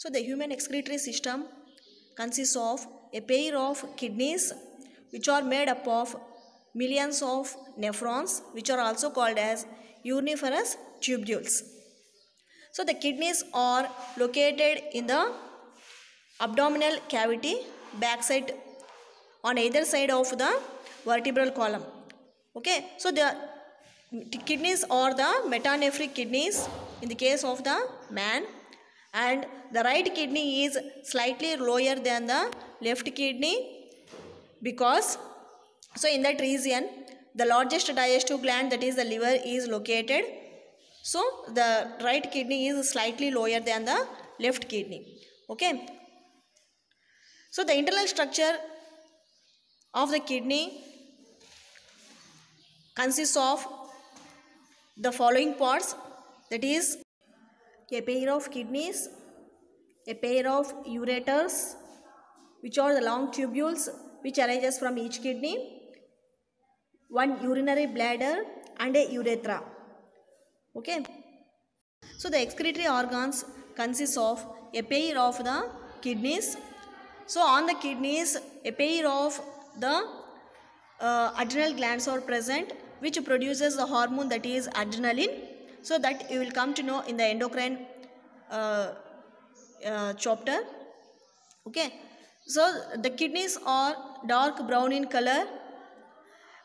So the human excretory system consists of a pair of kidneys which are made up of millions of nephrons, which are also called as uriniferous tubules. So the kidneys are located in the abdominal cavity backside on either side of the vertebral column. Okay, so the kidneys are the metanephric kidneys in the case of the man, and the right kidney is slightly lower than the left kidney because, so in that region the largest digestive gland, that is the liver, is located. So the right kidney is slightly lower than the left kidney. Okay, so the internal structure of the kidney consists of the following parts, that is a pair of kidneys, a pair of ureters, which are the long tubules which arises from each kidney, one urinary bladder and a urethra. Okay, so the excretory organs consist of a pair of the kidneys. So on the kidneys a pair of the adrenal glands are present, which produces the hormone, that is adrenaline. So that you will come to know in the endocrine chapter. Okay, so the kidneys are dark brown in color,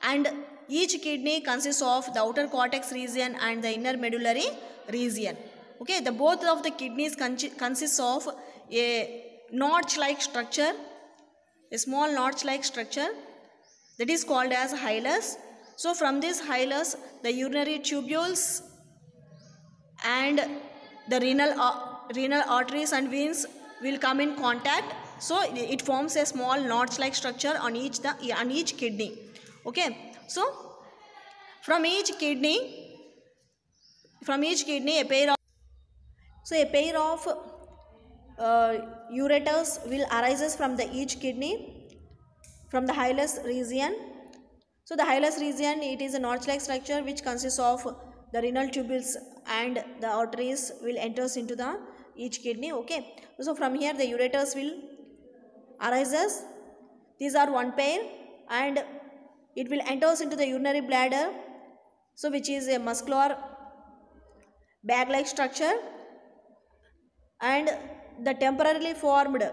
and each kidney consists of the outer cortex region and the inner medullary region. Okay, the both of the kidneys consists of a notch like structure, a small notch like structure, that is called as hilus. So from this hilus the urinary tubules and the renal arteries and veins will come in contact. So it forms a small notch like structure on each kidney. Okay, so from each kidney a pair of ureters will arises from the each kidney from the hilus region. So the hilus region, it is a notch like structure which consists of the renal tubules and the arteries will enters into the each kidney. Okay, so from here the ureters will arises. These are one pair, and it will enters into the urinary bladder, so which is a muscular bag like structure, and the temporarily formed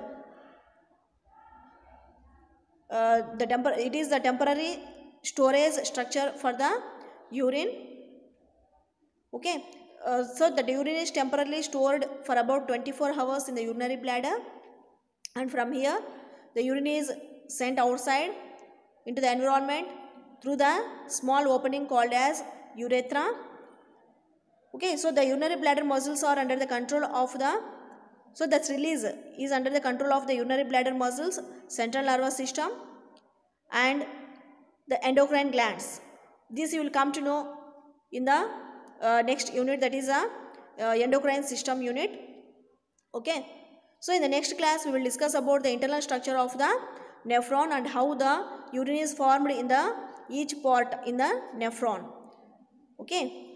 it is the temporary storage structure for the urine. Okay, so the urine is temporarily stored for about 24 hours in the urinary bladder, and from here the urine is sent outside into the environment through the small opening called as urethra. Okay, so the urinary bladder muscles are under the control of the, so that's release is under the control of the urinary bladder muscles, central nervous system and the endocrine glands. This you will come to know in the next unit, that is a endocrine system unit. Okay, so in the next class we will discuss about the internal structure of the nephron and how the urine is formed in the each part in the nephron. Okay.